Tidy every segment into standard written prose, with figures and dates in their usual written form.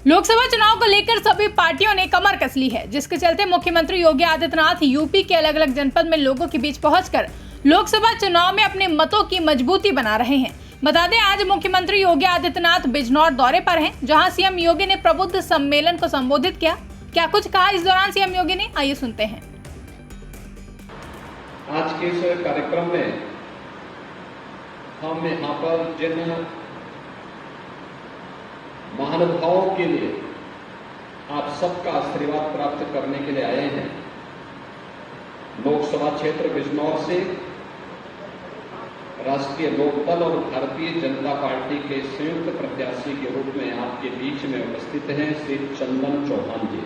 लोकसभा चुनाव को लेकर सभी पार्टियों ने कमर कस ली है, जिसके चलते मुख्यमंत्री योगी आदित्यनाथ यूपी के अलग अलग जनपद में लोगों के बीच पहुंचकर लोकसभा चुनाव में अपने मतों की मजबूती बना रहे हैं। बता दें, आज मुख्यमंत्री योगी आदित्यनाथ बिजनौर दौरे पर हैं, जहां सीएम योगी ने प्रबुद्ध सम्मेलन को संबोधित किया। क्या कुछ कहा इस दौरान सीएम योगी ने, आइए सुनते हैं। आज के इस कार्यक्रम में हम यहाँ पर जिन महानुभावों के लिए आप सबका आशीर्वाद प्राप्त करने के लिए आए हैं, लोकसभा क्षेत्र बिजनौर से राष्ट्रीय लोकदल और भारतीय जनता पार्टी के संयुक्त प्रत्याशी के रूप में आपके बीच में उपस्थित हैं श्री चंदन चौहान जी।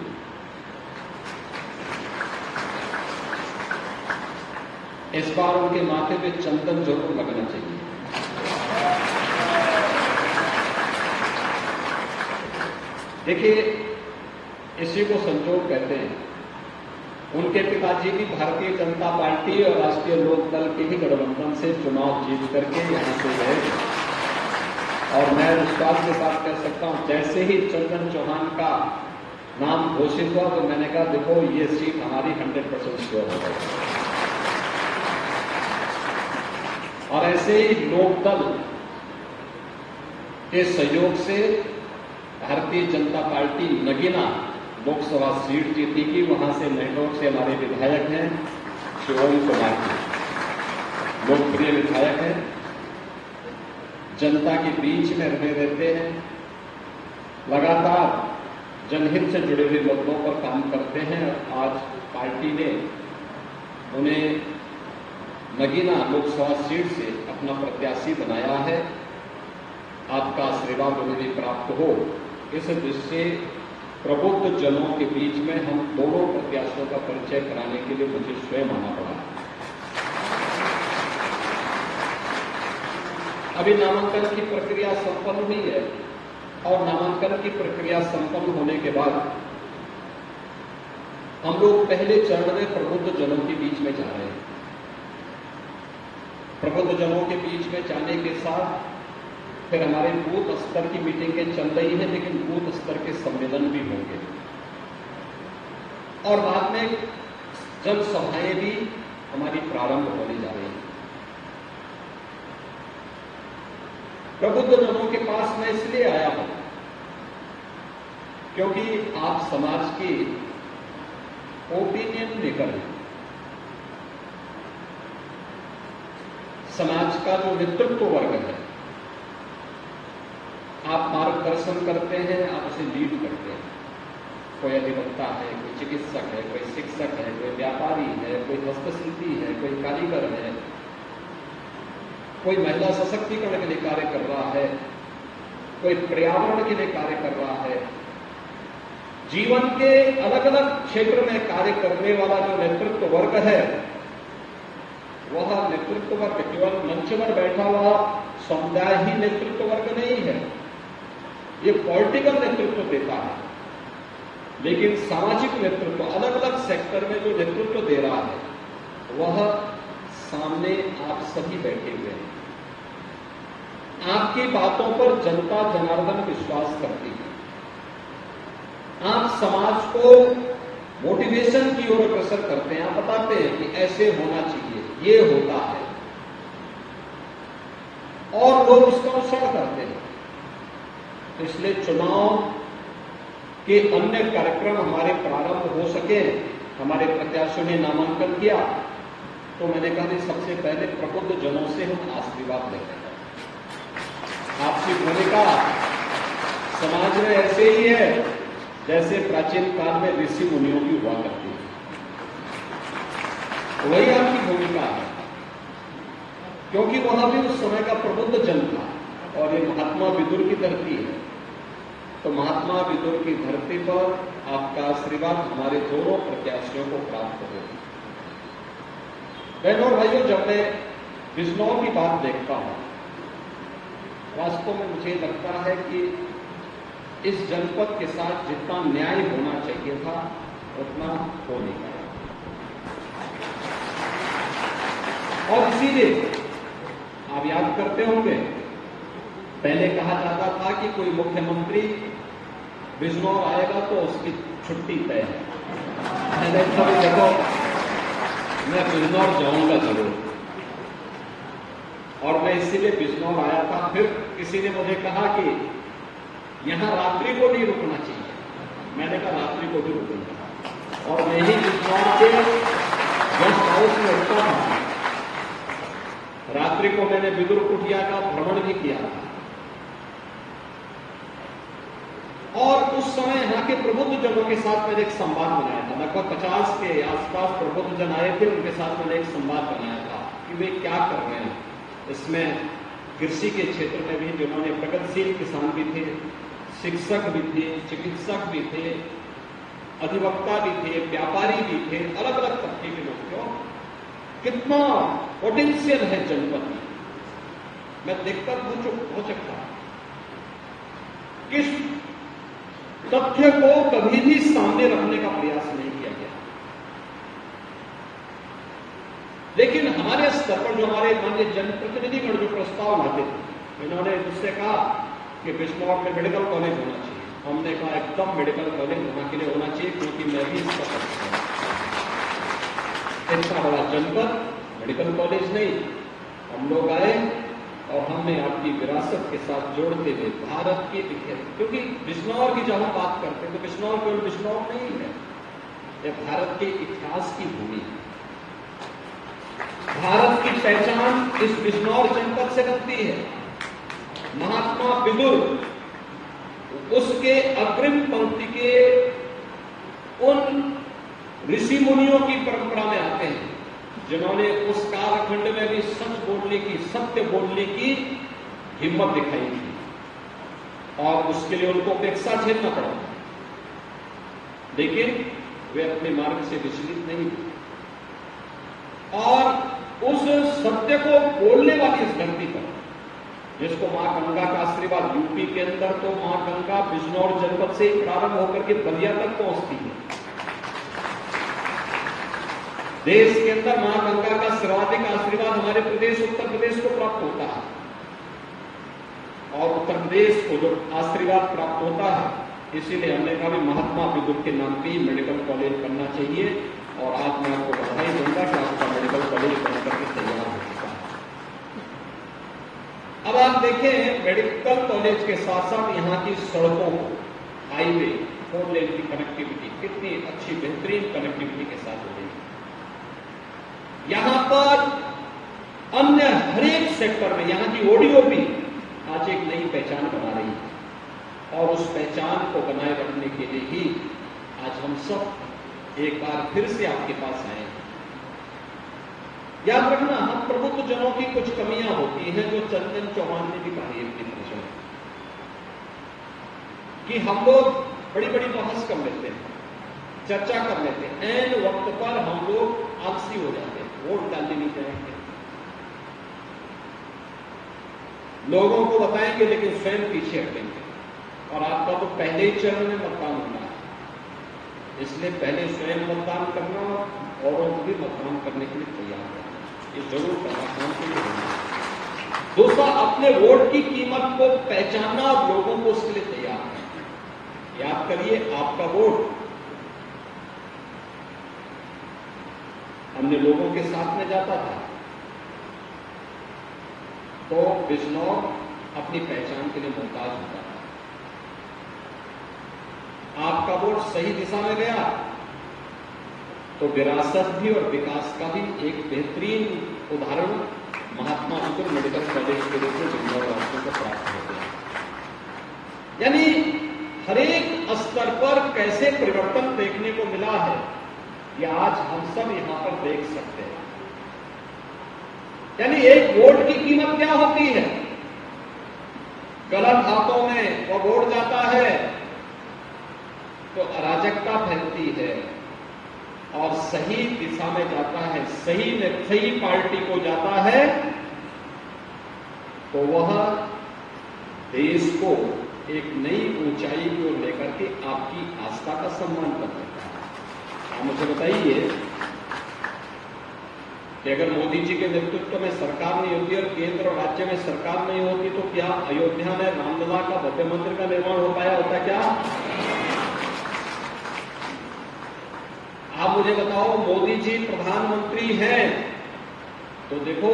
इस बार उनके माथे पे चंदन जरूर लगना चाहिए। देखिए, इसी को संजोग कहते हैं। उनके पिताजी भी भारतीय जनता पार्टी और राष्ट्रीय लोकदल के ही गठबंधन से चुनाव जीत करके यहां से गए और मैं विश्वास के साथ कह सकता हूं, जैसे ही चंदन चौहान का नाम घोषित हुआ तो मैंने कहा, देखो ये सीट हमारी 100% श्योर हो गई। और ऐसे ही लोकदल के सहयोग से भारतीय जनता पार्टी नगीना लोकसभा सीट जीती की। वहां से नेटवर्क से हमारे विधायक हैं श्री ओम कुमार जी, लोकप्रिय विधायक हैं, जनता के बीच में रहे रहते हैं, लगातार जनहित से जुड़े हुए मुद्दों पर काम करते हैं। आज पार्टी ने उन्हें नगीना लोकसभा सीट से अपना प्रत्याशी बनाया है। आपका आशीर्वाद उन्हें भी प्राप्त हो, इस दृष्टि प्रबुद्ध जनों के बीच में हम दोनों प्रत्याशियों का परिचय कराने के लिए मुझे स्वयं आना पड़ा। अभी नामांकन की प्रक्रिया संपन्न हुई है और नामांकन की प्रक्रिया संपन्न होने के बाद हम लोग पहले चरण में प्रबुद्ध जनों के बीच में जा रहे हैं। प्रबुद्ध जनों के बीच में जाने के साथ फिर हमारे बूथ स्तर की मीटिंगें चल रही हैं, लेकिन बूथ स्तर के सम्मेलन भी होंगे और बाद में जनसभाएं भी हमारी प्रारंभ होने जा रही हैं। प्रबुद्ध जनों के पास मैं इसलिए आया हूं क्योंकि आप समाज की ओपिनियन मेकर हैं। समाज का जो नेतृत्व वर्ग है, आप मार्गदर्शन करते हैं, आप उसे लीड करते हैं। कोई अधिवक्ता है, कोई चिकित्सक है, कोई शिक्षक है, कोई व्यापारी है, कोई हस्तशिल्पी है, कोई कारीगर है, कोई महिला सशक्तिकरण के लिए कार्य कर रहा है, कोई पर्यावरण के लिए कार्य कर रहा है। जीवन के अलग अलग क्षेत्र में कार्य करने वाला जो नेतृत्व वर्ग है, वह नेतृत्व वर्ग केवल मंच पर बैठा हुआ समुदाय ही नेतृत्व वर्ग नहीं है। ये पॉलिटिकल नेतृत्व देता है, लेकिन सामाजिक नेतृत्व अलग अलग सेक्टर में जो नेतृत्व दे रहा है, वह सामने आप सभी बैठे हुए हैं। आपकी बातों पर जनता जनार्दन विश्वास करती है। आप समाज को मोटिवेशन की ओर अग्रसर करते हैं। आप बताते हैं कि ऐसे होना चाहिए, ये होता है, और लोग उसका अनुसरण करते हैं। इसलिए चुनाव के अन्य कार्यक्रम हमारे प्रारंभ हो सके। हमारे प्रत्याशियों ने नामांकन किया तो मैंने कहा कि सबसे पहले प्रबुद्ध जनों से हम आशीर्वाद लेते हैं। आपकी भूमिका समाज में ऐसे ही है जैसे प्राचीन काल में ऋषि मुनियों की हुआ करती है, वही आपकी भूमिका है, क्योंकि वहां भी उस समय का प्रबुद्ध जन था और ये महात्मा विदुर की धरती है। तो महात्मा विदुर की धरती पर आपका आशीर्वाद हमारे दोनों प्रत्याशियों को प्राप्त हो। बहनों और भाइयों, जब मैं बिजनौर की बात देखता हूं, वास्तव में मुझे लगता है कि इस जनपद के साथ जितना न्याय होना चाहिए था उतना हो नहीं पाया। और इसीलिए आप याद करते होंगे, पहले कहा जाता था कि कोई मुख्यमंत्री बिजनौर आएगा तो उसकी छुट्टी तय है। मैंने कहा देखो मैं बिजनौर जाऊंगा जरूर, और मैं इसीलिए बिजनौर आया था। फिर किसी ने मुझे कहा कि यहां रात्रि को नहीं रुकना चाहिए। मैंने कहा रात्रि को भी रुकूंगा, और मैं ही बिजनौर के गेस्ट हाउस में रुकता था। रात्रि को मैंने विदुर कुटिया का भ्रमण भी किया था, और उस समय यहाँ के प्रबुद्ध जनों के साथ मैंने एक संवाद बनाया था। लगभग 50 के आसपास प्रबुद्ध जन आए थे, उनके साथ मैंने एक संवाद बनाया था कि वे क्या कर रहे हैं। इसमें कृषि के क्षेत्र में भी जिन्होंने प्रगतिशील किसान भी थे, शिक्षक भी थे, चिकित्सक भी थे, अधिवक्ता भी थे, व्यापारी भी थे, अलग अलग तबके के लोग थे। कितना पोटेंशियल है जनपद में, मैं देखकर हो सकता किस तथ्य को कभी भी सामने रखने का प्रयास नहीं किया गया। लेकिन हमारे स्तर पर जो हमारे माननीय जनप्रतिनिधिगण जो प्रस्ताव लाते थे, इन्होंने मुझसे कहा कि बिजनौर में मेडिकल कॉलेज होना चाहिए। हमने कहा एकदम मेडिकल कॉलेज वहां के लिए होना चाहिए, क्योंकि मैं भी इसका पक्ष हूं। इतना बड़ा जनपद, मेडिकल कॉलेज नहीं। हम लोग आए और हमने आपकी विरासत के साथ जोड़ते हुए भारत के इतिहास, क्योंकि बिजनौर की जब हम बात करते हैं तो बिजनौर केवल बिजनौर नहीं है, यह भारत के इतिहास की भूमि है। भारत की पहचान इस बिजनौर जनपद से बनती है। महात्मा विदुर उसके अग्रिम पंक्ति के उन ऋषि मुनियों की परंपरा में आते हैं, जिन्होंने उस कालखंड में भी सच बोलने की, सत्य बोलने की हिम्मत दिखाई थी, और उसके लिए उनको उपेक्षा झेलना पड़ा, लेकिन वे अपने मार्ग से विचलित नहीं थे। और उस सत्य को बोलने वाली इस धरती पर, जिसको मां गंगा का आशीर्वाद, यूपी के अंदर तो मां गंगा बिजनौर जनपद से प्रारंभ होकर के बलिया तक पहुंचती है। देश के अंदर मां गंगा का सर्वाधिक आशीर्वाद हमारे प्रदेश उत्तर प्रदेश को प्राप्त होता है, और उत्तर प्रदेश को जो आशीर्वाद प्राप्त होता है, इसीलिए हमने कहा भी महात्मा विदुर के नाम पे मेडिकल कॉलेज बनना चाहिए। और आज मैं आपको बधाई दूंगा कि आपका मेडिकल कॉलेज बनकर के तैयार हो चुका है। अब आप देखें, मेडिकल कॉलेज के साथ साथ यहाँ की सड़कों को, हाईवे, 4 लेन की कनेक्टिविटी कितनी अच्छी बेहतरीन कनेक्टिविटी के साथ हो रही है। यहां पर अन्य हरेक सेक्टर में यहां की ओडीओपी आज एक नई पहचान बना रही है, और उस पहचान को बनाए रखने के लिए ही आज हम सब एक बार फिर से आपके पास आए हैं। याद रखना, हम प्रबुद्ध जनों की कुछ कमियां होती हैं, जो चंदन चौहान ने भी कही अपनी भाषण में, कि हम लोग बड़ी बड़ी बहस कर लेते हैं, चर्चा कर लेते हैं, ऐन वक्त पर हम लोग आलसी हो जाते हैं, वोट डालने नहीं जाएंगे, लोगों को बताएंगे लेकिन स्वयं पीछे हटेंगे। और आपका तो पहले ही चरण में मतदान होना है, इसलिए पहले स्वयं मतदान करना और औरों को भी मतदान करने के लिए तैयार करना, ये जरूर करना के लिए होना। दूसरा, अपने वोट की कीमत को पहचानना और लोगों को उसके लिए तैयार करना। याद करिए, आपका वोट अन्य लोगों के साथ में जाता था, तो बिजनौर अपनी पहचान के लिए मोहताज होता था। आपका वोट सही दिशा में गया तो विरासत भी और विकास का भी एक बेहतरीन उदाहरण महात्मा विदुर मेडिकल कॉलेज के रूप में बिजनौर वासियों को प्राप्त हो गया। यानी हरेक स्तर पर कैसे परिवर्तन देखने को मिला है, यह आज हम सब यहां पर देख सकते हैं। यानी एक वोट की कीमत क्या होती है? गलत हाथों में वो वोट जाता है तो अराजकता फैलती है, और सही दिशा में जाता है, सही पार्टी को जाता है तो वह देश को एक नई ऊंचाई की ओर लेकर के आपकी आस्था का सम्मान कर सकता है। आप मुझे बताइए कि अगर मोदी जी के नेतृत्व में सरकार नहीं होती और केंद्र और राज्य में सरकार नहीं होती, तो क्या अयोध्या में रामलला का भव्य मंदिर का निर्माण हो पाया होता? क्या मुझे बताओ, मोदी जी प्रधानमंत्री हैं तो देखो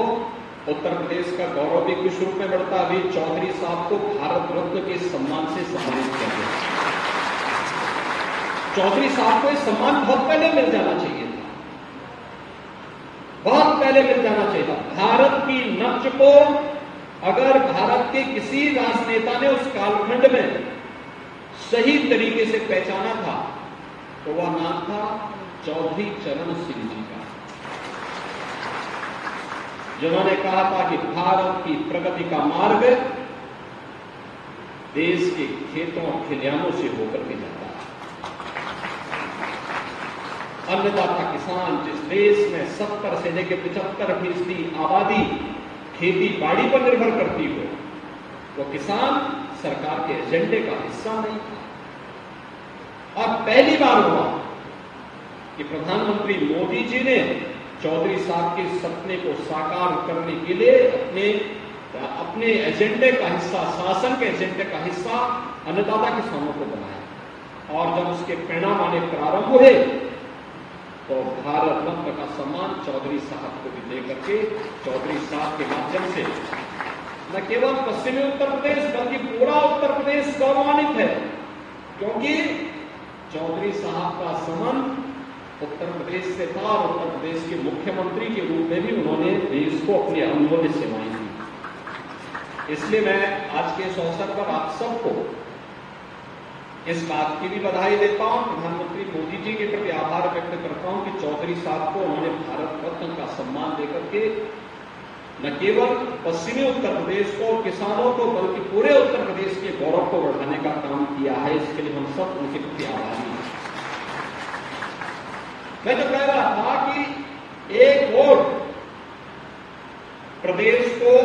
उत्तर प्रदेश का गौरव भी किस रूप में बढ़ता। अभी चौधरी साहब को भारत रत्न के सम्मान से सम्मानित किया गया। चौधरी साहब को यह सम्मान बहुत पहले मिल जाना चाहिए था, बहुत पहले मिल जाना चाहिए था। भारत की नब्ज को अगर भारत के किसी राजनेता ने उस कालखंड में सही तरीके से पहचाना था तो वह नाम था चौधरी चरण सिंह जी का, जिन्होंने कहा था कि भारत की प्रगति का मार्ग देश के खेतों और खलिहानों से होकर के जाता है। अन्नदाता किसान, जिस देश में 70 से लेकर 75% आबादी खेती बाड़ी पर निर्भर करती हो, वो किसान सरकार के एजेंडे का हिस्सा नहीं था। और पहली बार हुआ कि प्रधानमंत्री मोदी जी ने चौधरी साहब के सपने को साकार करने के लिए अपने एजेंडे का हिस्सा, शासन के एजेंडे का हिस्सा अन्नदाता किसानों को बनाया। और जब उसके परिणाम आने प्रारंभ हुए तो भारत रत्न का सम्मान चौधरी साहब को भी देकर के चौधरी साहब के माध्यम से न केवल पश्चिमी उत्तर प्रदेश बल्कि पूरा उत्तर प्रदेश गौरवान्वित है, क्योंकि चौधरी साहब का संबंध उत्तर प्रदेश से था और उत्तर प्रदेश के मुख्यमंत्री के रूप में भी उन्होंने देश को अपनी अमूल्य सेवाएं दी। इसलिए मैं आज के इस अवसर पर आप सबको इस बात की भी बधाई देता हूं, प्रधानमंत्री मोदी जी के प्रति आभार व्यक्त करता हूं कि चौधरी साहब को उन्होंने भारत रत्न का सम्मान देकर के न केवल पश्चिमी उत्तर प्रदेश को, किसानों को, बल्कि पूरे उत्तर प्रदेश के गौरव को बढ़ाने का काम किया है। इसके लिए हम सब उनके प्रति आभारी हैं। मैं तो कह रहा था कि एक वोट प्रदेश को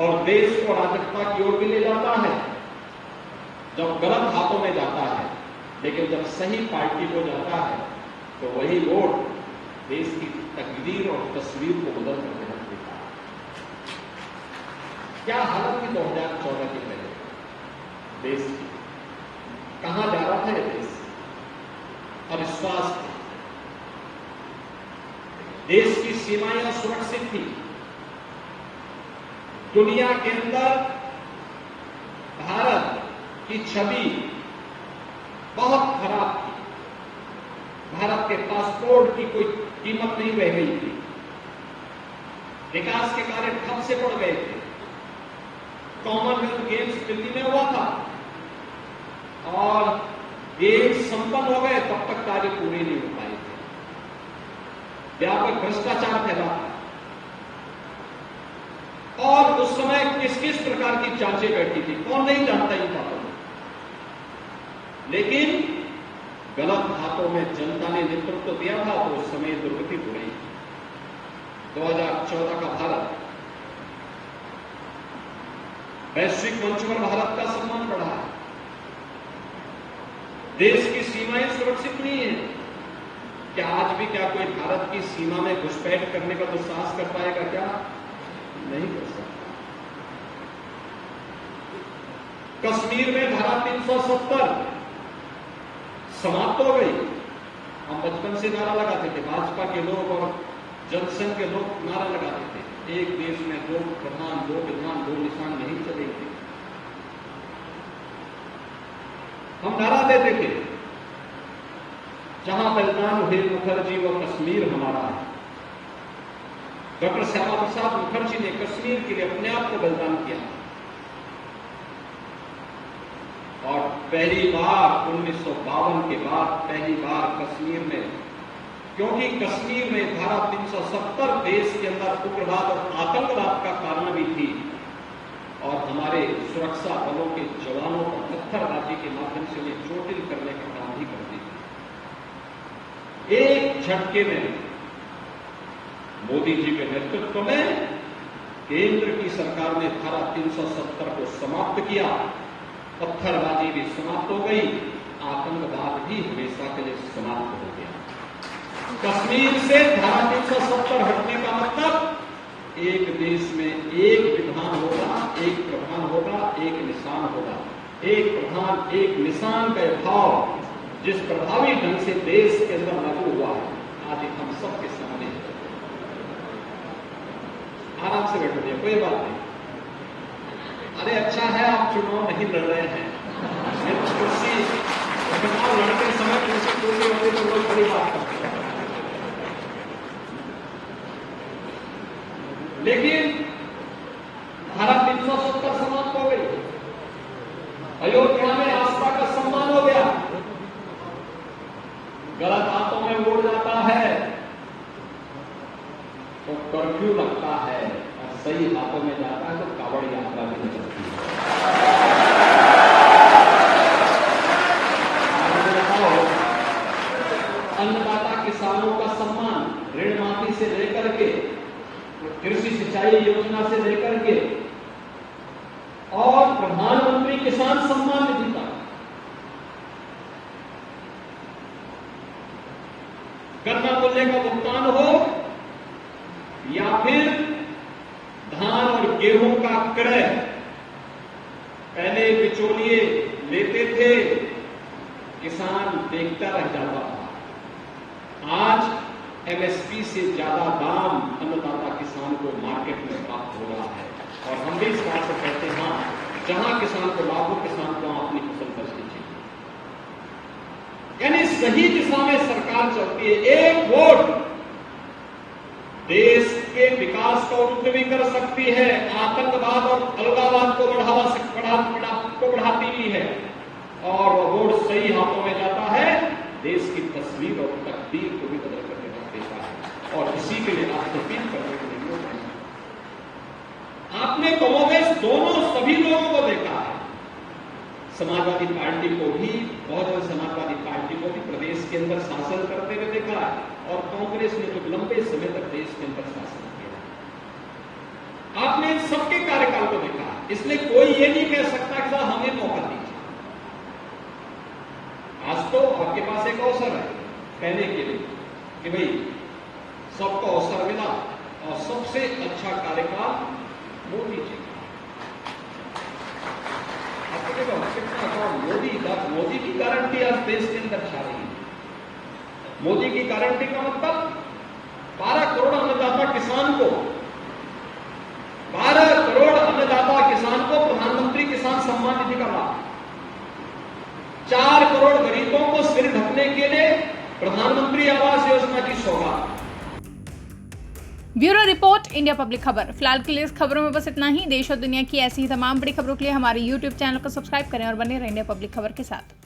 और देश को अराजकता की ओर भी ले जाता है जब गलत हाथों में जाता है, लेकिन जब सही पार्टी को जाता है तो वही वोट देश की तकदीर और तस्वीर को बदल कर देता है। क्या हालत थी 2014 के पहले देश की? कहां जा रहा था ये देश? अविश्वास था। देश की सीमाएं सुरक्षित थी। दुनिया के अंदर भारत की छवि बहुत खराब थी। भारत के पासपोर्ट की कोई कीमत नहीं रह गई थी। विकास के कार्य ठप से पड़ गए थे। कॉमनवेल्थ गेम्स दिल्ली में हुआ था और गेम्स संपन्न हो गए, तब तक कार्य पूरे नहीं हो पाए थे। व्यापक भ्रष्टाचार फैला था और उस समय किस किस प्रकार की जांचें बैठी थी, कौन नहीं जानता इन बातों को। लेकिन गलत हाथों में जनता ने नेतृत्व दिया था तो उस समय दुर्गति हो गई। 2014 का भारत वैश्विक मंच पर भारत का सम्मान बढ़ा है। देश की सीमाएं सुरक्षित नहीं है। क्या आज भी क्या कोई भारत की सीमा में घुसपैठ करने का दुस्साहस कर पाएगा? क्या नहीं कर सकता। कश्मीर में धारा 370 समाप्त हो गई। हम बचपन से नारा लगाते थे, भाजपा के लोग और जनसंघ के लोग नारा लगाते थे, एक देश में दो प्रधान, दो विधान, दो निशान नहीं चलेंगे। हम नारा देते थे, जहां बलिदान हुए मुखर्जी वो कश्मीर हमारा है। डॉक्टर श्यामा प्रसाद मुखर्जी ने कश्मीर के लिए अपने आप को बलिदान किया और पहली बार 1952 के बाद पहली बार कश्मीर में, क्योंकि कश्मीर में धारा 370 देश के अंदर उग्रवाद और आतंकवाद का कारण भी थी और हमारे सुरक्षा बलों के जवानों को पत्थरबाजी के माध्यम से उन्हें चोटिल करने का काम भी करती थी। एक झटके में मोदी जी के नेतृत्व में केंद्र की सरकार ने धारा 370 को समाप्त किया, पत्थरबाजी भी समाप्त हो गई, आतंकवाद भी हमेशा के लिए समाप्त हो गया। कश्मीर से धारा 370 हटने का मतलब एक देश में एक विधान होगा, एक प्रधान होगा, एक निशान होगा। एक प्रधान एक निशान का भाव जिस प्रभावी ढंग से देश के अंदर लागू हुआ है, आज एक हम सबके सामने है। आराम से बैठ जाइए, कोई बात नहीं। अरे अच्छा है आप चुनाव नहीं लड़ रहे हैं, कुर्सी चुनाव लड़ते समय कुर्सी पूरी होती तो लोग बड़ी बात करते हैं। लेकिन धारा 370 समाप्त हो गई, अयोध्या में आस्था का सम्मान हो गया। गलत हाथों में वोट जाता है तो कर्फ्यू लगता है, और सही हाथों में जाता है तो कावड़ यात्रा भी निकलती है। अन्नदाता किसानों का सम्मान, ऋण माफी से लेकर के कृषि सिंचाई योजना से लेकर के और प्रधानमंत्री किसान सम्मान निधि का गन्ना मूल्य का भुगतान हो या फिर धान और गेहूं का क्रय, पहले बिचौलिए लेते थे, किसान देखता रह जाता था। आज एमएसपी से ज्यादा दाम अन्नदाता किसान को मार्केट में प्राप्त हो रहा है, और हम भी इस बात से कहते हैं जहां किसान को लाभ हो, किसान को अपनी फसल कर लीजिए। यानी सही दिशा में सरकार चलती है। एक वोट देश के विकास का उत्तर भी कर सकती है, आतंकवाद और अलगाववाद को बढ़ाती भी है, और वो वोट सही हाथों में जाता है, देश की तस्वीर और तकदीर को भी बदल करके रख देता है। और इसी के लिए आप अपील करने के लिए आपने कमोबेश दोनों सभी लोगों को देखा है। समाजवादी पार्टी को भी, बहुजन समाजवादी पार्टी को भी प्रदेश के अंदर शासन करते हुए देखा है, और कांग्रेस ने तो लंबे समय तक देश के अंदर शासन किया। आपने सबके कार्यकाल को देखा है, इसलिए कोई ये नहीं कह सकता कि साहब हमें मौका दीजिए। आज तो आपके पास एक अवसर है कहने के लिए कि भाई सबको अवसर मिला, और सबसे अच्छा कार्यकाल मोदी जी का। मोदी की गारंटी आज देश के अंदर छा रही है। मोदी की गारंटी का मतलब 12 करोड़ अन्नदाता किसान को, 12 करोड़ अन्नदाता किसान को प्रधानमंत्री किसान सम्मान निधि का लाभ, 4 करोड़ गरीबों को सिर ढकने के लिए प्रधानमंत्री आवास योजना की सौगात। ब्यूरो रिपोर्ट, इंडिया पब्लिक खबर। फिलहाल के लिए इस खबरों में बस इतना ही। देश और दुनिया की ऐसी ही तमाम बड़ी खबरों के लिए हमारे YouTube चैनल को सब्सक्राइब करें और बने रहें इंडिया पब्लिक खबर के साथ।